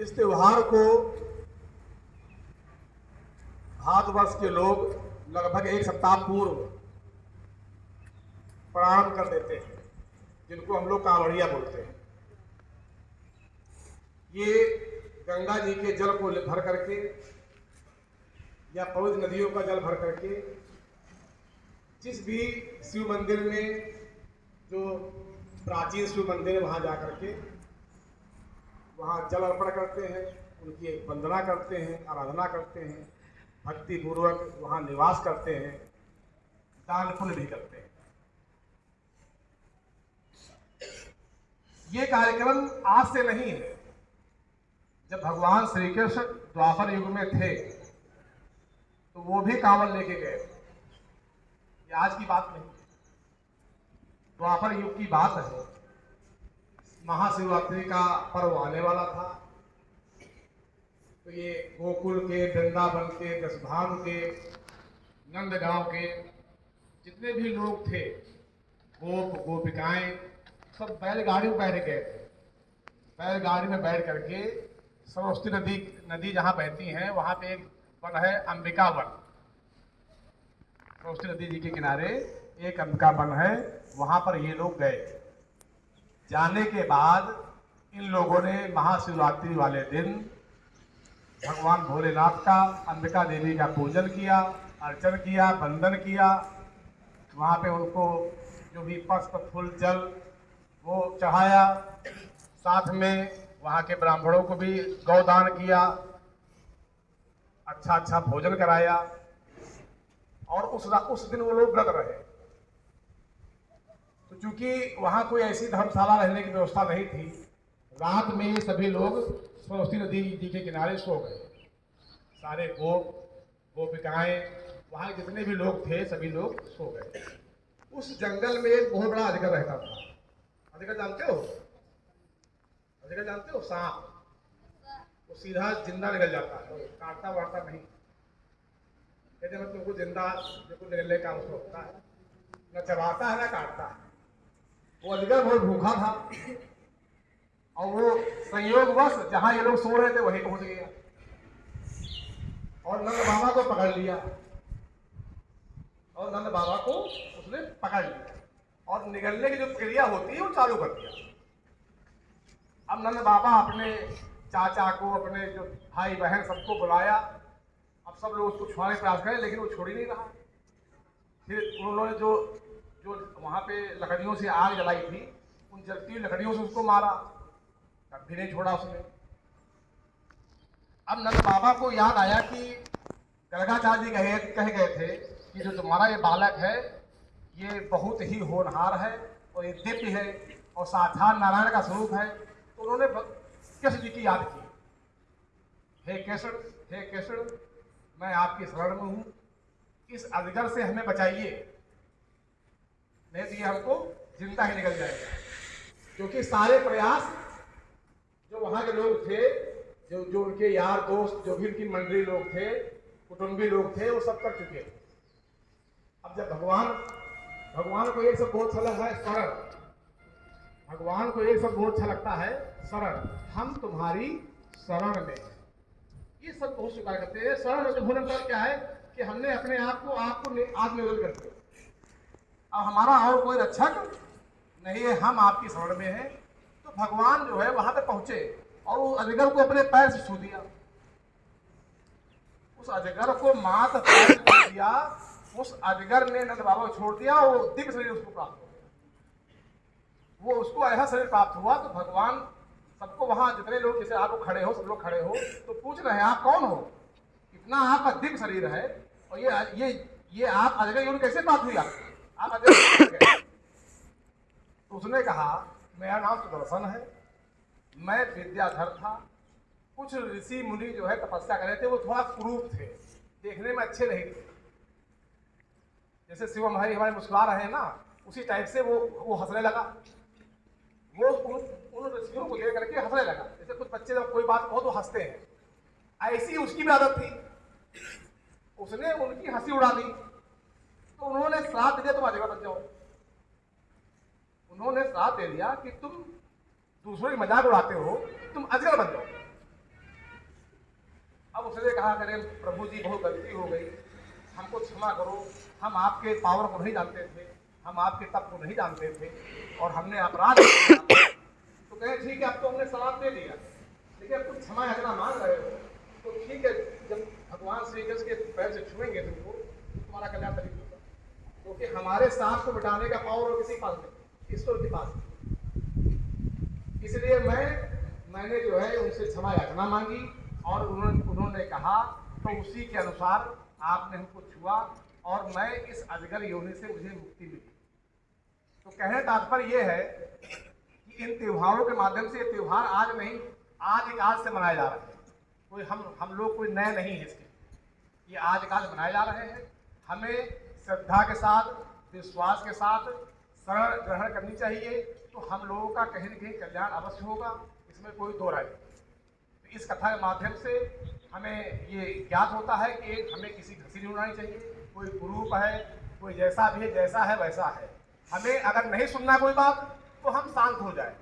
इस त्योहार को भारतवर्ष के लोग लगभग एक सप्ताह पूर्व प्रारंभ कर देते हैं, जिनको हम लोग कांवड़िया बोलते हैं। ये गंगा जी के जल को भर करके या पवित्र नदियों का जल भर करके जिस भी शिव मंदिर में, जो प्राचीन शिव मंदिर है, वहाँ जा करके वहाँ जल अर्पण करते हैं, उनकी एक वंदना करते हैं, आराधना करते हैं, भक्ति पूर्वक वहाँ निवास करते हैं, दान पुण्य भी करते हैं। ये कार्यक्रम आज से नहीं है। जब भगवान श्री कृष्ण द्वापर युग में थे तो वो भी कांवड़ लेके गए। ये आज की बात नहीं, द्वापर युग की बात है। महाशिवरात्रि का पर्व आने वाला था, तो ये गोकुल के, वृंदावन के, दशभान के, नंदगांव के जितने भी लोग थे, गोप गोपिकाएं, सब बैलगाड़ी में बैठ गए थे। बैलगाड़ी में बैठ करके सरस्वती नदी जहाँ बहती है, वहाँ पे एक वन है अंबिका वन। सरस्वती नदी जी के किनारे एक अंबिका वन है, वहाँ पर ये लोग गए। जाने के बाद इन लोगों ने महाशिवरात्रि वाले दिन भगवान भोलेनाथ का, अंबिका देवी का पूजन किया, अर्चन किया, वंदन किया। वहाँ पे उनको जो भी पुष्प फूल जल वो चढ़ाया। साथ में वहाँ के ब्राह्मणों को भी गौदान किया, अच्छा अच्छा भोजन कराया। और उस दिन वो लोग व्रत रहे। तो चूंकि वहाँ कोई ऐसी धर्मशाला रहने की व्यवस्था नहीं थी, रात में सभी लोग सरस्वती नदी जी के किनारे सो गए। सारे गोपिकाएं, वहाँ जितने भी लोग थे, सभी लोग सो गए। उस जंगल में एक बहुत बड़ा अजगर रहता था। अजगर जानते हो? अजगर जानते हो? सांप। वो सीधा जिंदा निकल जाता है, काटता वाटता नहीं। कहते मैं तुमको जिंदा बिल्कुल निकलने का उसको होता है, न चबाता है न काटता है। वो अजगर बहुत भूखा था और वो संयोगवश जहां ये लोग सो रहे थे वहीं पहुंच गया और नंद बाबा को पकड़ लिया। और नंद बाबा को उसने पकड़ लिया और निगलने की जो क्रिया होती है वो चालू कर दिया। अब नंद बाबा अपने चाचा को, अपने जो भाई बहन सबको बुलाया। अब सब लोग उसको छुड़ाने का प्रयास करें, लेकिन वो छोड़ ही नहीं रहा। फिर उन्होंने जो वहाँ पे लकड़ियों से आग जलाई थी, उन जलती हुई लकड़ियों से उसको मारा, तब भी नहीं छोड़ा उसने। अब नंद बाबा को याद आया कि गर्गाचार्य जी कह गए थे कि जो तुम्हारा ये बालक है ये बहुत ही होनहार है और ये दिव्य है और साक्षात नारायण का स्वरूप है। तो उन्होंने कृष्ण जी की याद की, हे कृष्ण, मैं आपकी शरण में हूँ, इस अजगर से हमें बचाइए, नहीं तो ये हमको जिंदा ही निकल जाएगा। क्योंकि सारे प्रयास जो वहाँ के लोग थे, जो उनके यार दोस्त, जो भी उनकी मंडली लोग थे, कुटुंबी लोग थे, वो सब कर चुके थे। अब जब भगवान को एक सब बहुत अच्छा लगा है, शरण। भगवान को एक सब बहुत अच्छा लगता है, शरण। हम तुम्हारी शरण में, ये सब बहुत स्वीकार करते हैं। शरण में होने पर क्या है कि हमने अपने आप को आत्मनिर्भर कर दिया। अब हमारा और कोई रक्षक नहीं है, हम आपकी शरण में हैं। तो भगवान जो है वहां पे पहुंचे और उस अजगर को अपने पैर से छू दिया। उस अजगर को मात पैर छू दिया। उस अजगर ने नंद बाबा को छोड़ दिया, वो दिव्य शरीर उसको प्राप्त हो गया। वो उसको ऐसा शरीर प्राप्त हुआ। तो भगवान सबको, वहां जितने लोग, जैसे आप लोग खड़े हो, सब लोग खड़े हो, तो पूछ रहे हैं आप कौन हो? इतना आपका दिव्य शरीर है और ये आप अजगर योग कैसे प्राप्त हुई? आप अजगर? तो उसने कहा मेरा नाम सुदर्शन है, मैं विद्याधर था। कुछ ऋषि मुनि जो है तपस्या कर रहे थे, वो थोड़ा कुरूप थे, देखने में अच्छे नहीं थे। जैसे शिवम भाई हमारे मुस्कुरा रहे हैं ना, उसी टाइप से वो हंसने लगा। वो उन ऋषियों को लेकर के हंसने लगा। जैसे कुछ बच्चे जब कोई बात कहो तो हंसते हैं, ऐसी उसकी भी आदत थी। उसने उनकी हंसी उड़ा दी। तो उन्होंने श्राप दे दिया, तुम अजगर बन जाओ। उन्होंने श्राप दे दिया कि तुम दूसरों की मजाक उड़ाते हो, तुम अजगर बन जाओ। उसने कहा करे प्रभु जी बहुत गलती हो गई, हमको क्षमा करो, हम आपके पावर को नहीं जानते थे, हम आपके तप को नहीं जानते थे और हमने अपराध किया। तो कहे ठीक है, अब तो हमने श्राप दे दिया, लेकिन अब तुम क्षमा याचना मांग रहे हो तो ठीक है, जब भगवान श्री कृष्ण के पैर से छुएंगे तुमको तो तुम्हारा कल्याण तभी होगा, क्योंकि हमारे साथ को मिटाने का पावर और किसी के पास नहीं, ईश्वर के पास। इसलिए मैंने जो है उनसे क्षमा याचना मांगी और उन्होंने कहा तो उसी के अनुसार आपने हमको छुआ और मैं इस अजगर योनि से मुझे मुक्ति मिली। तो कहने तात्पर्य ये है कि इन त्योहारों के माध्यम से, ये त्योहार आज नहीं, आज से मनाए जा रहे हैं, कोई हम लोग कोई नए नहीं है इसके, ये आज मनाए जा रहे हैं। हमें श्रद्धा के साथ, विश्वास के साथ शरण ग्रहण करनी चाहिए, तो हम लोगों का कहीं न कहीं कल्याण अवश्य होगा, इसमें कोई दो राय नहीं। तो इस कथा के माध्यम से हमें ये ज्ञात होता है कि हमें किसी घसी नहीं उड़ानी चाहिए, कोई ग्रुप है, कोई जैसा भी है, जैसा है वैसा है। हमें अगर नहीं सुनना कोई बात तो हम शांत हो जाए,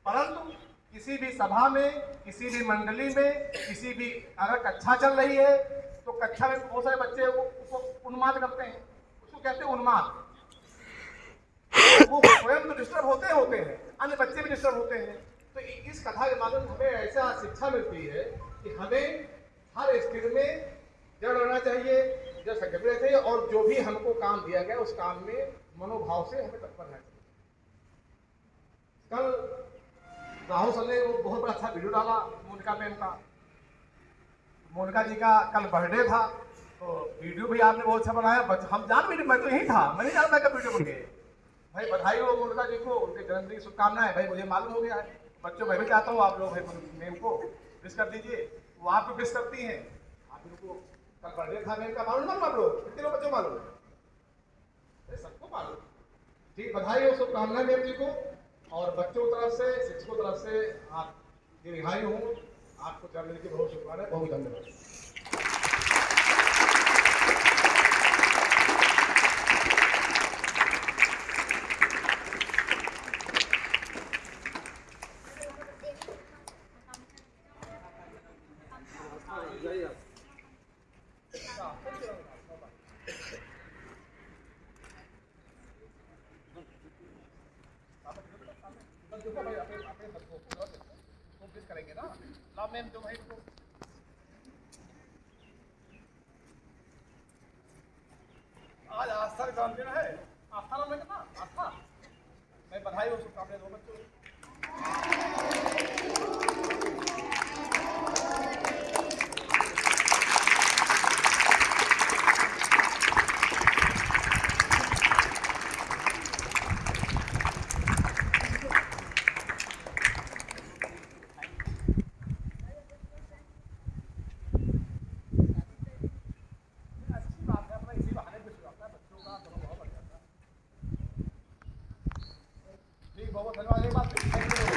परंतु किसी भी सभा में, किसी भी मंडली में, किसी भी अगर कक्षा चल रही है तो कक्षा में बहुत सारे बच्चे उसको उन्माद करते हैं, उसको कहते हैं उन्माद। वो स्वयं तो डिस्टर्ब होते हैं, अन्य बच्चे भी डिस्टर्ब होते हैं। तो इस कथा के माध्यम से हमें ऐसा शिक्षा मिलती है कि हमें हर स्थिति में जड़ रहना चाहिए, जड़ संकल्प रहना चाहिए और जो भी हमको काम दिया गया उस काम में मनोभाव से हमें तत्पर रहना चाहिए। कल राहुल सर ने वो बहुत बड़ा अच्छा वीडियो डाला मोनिका मैम का, मोनिका जी का कल बर्थडे था, तो वीडियो भी आपने बहुत अच्छा बनाया। हम जान भी नहीं, मैं तो यही था, मैं नहीं जानता कब वीडियो बन गए। भाई बधाई हो मोनिका जी को, उनके जन्मदिन की शुभकामनाएं। भाई मुझे मालूम हो गया है, बच्चों मैं भी चाहता हूँ आप लोग मैम को विश कर दीजिए, वो आपको विश करती हैं। आप उनको कल बर्थडे था मैम का, मालूम ना आप लोग कितने लोग बच्चों मालूम है? सबको मालूम। ठीक, बधाई हो, शुभकामनाएं मैम जी को। और बच्चों की तरफ से, शिक्षकों की तरफ से आप दीर्घायु हो, आपको जन्मदिन की बहुत शुभकामनाएं, बहुत धन्यवाद। करेंगे ना लाभ मैम, जो भाई को आज आस्था का जन्मदिन है, आस्था नाम है ना, आस्था। मैं बधाई हो, शुभकामनाएं दो बच्चों। बहुत धन्यवाद। एक बात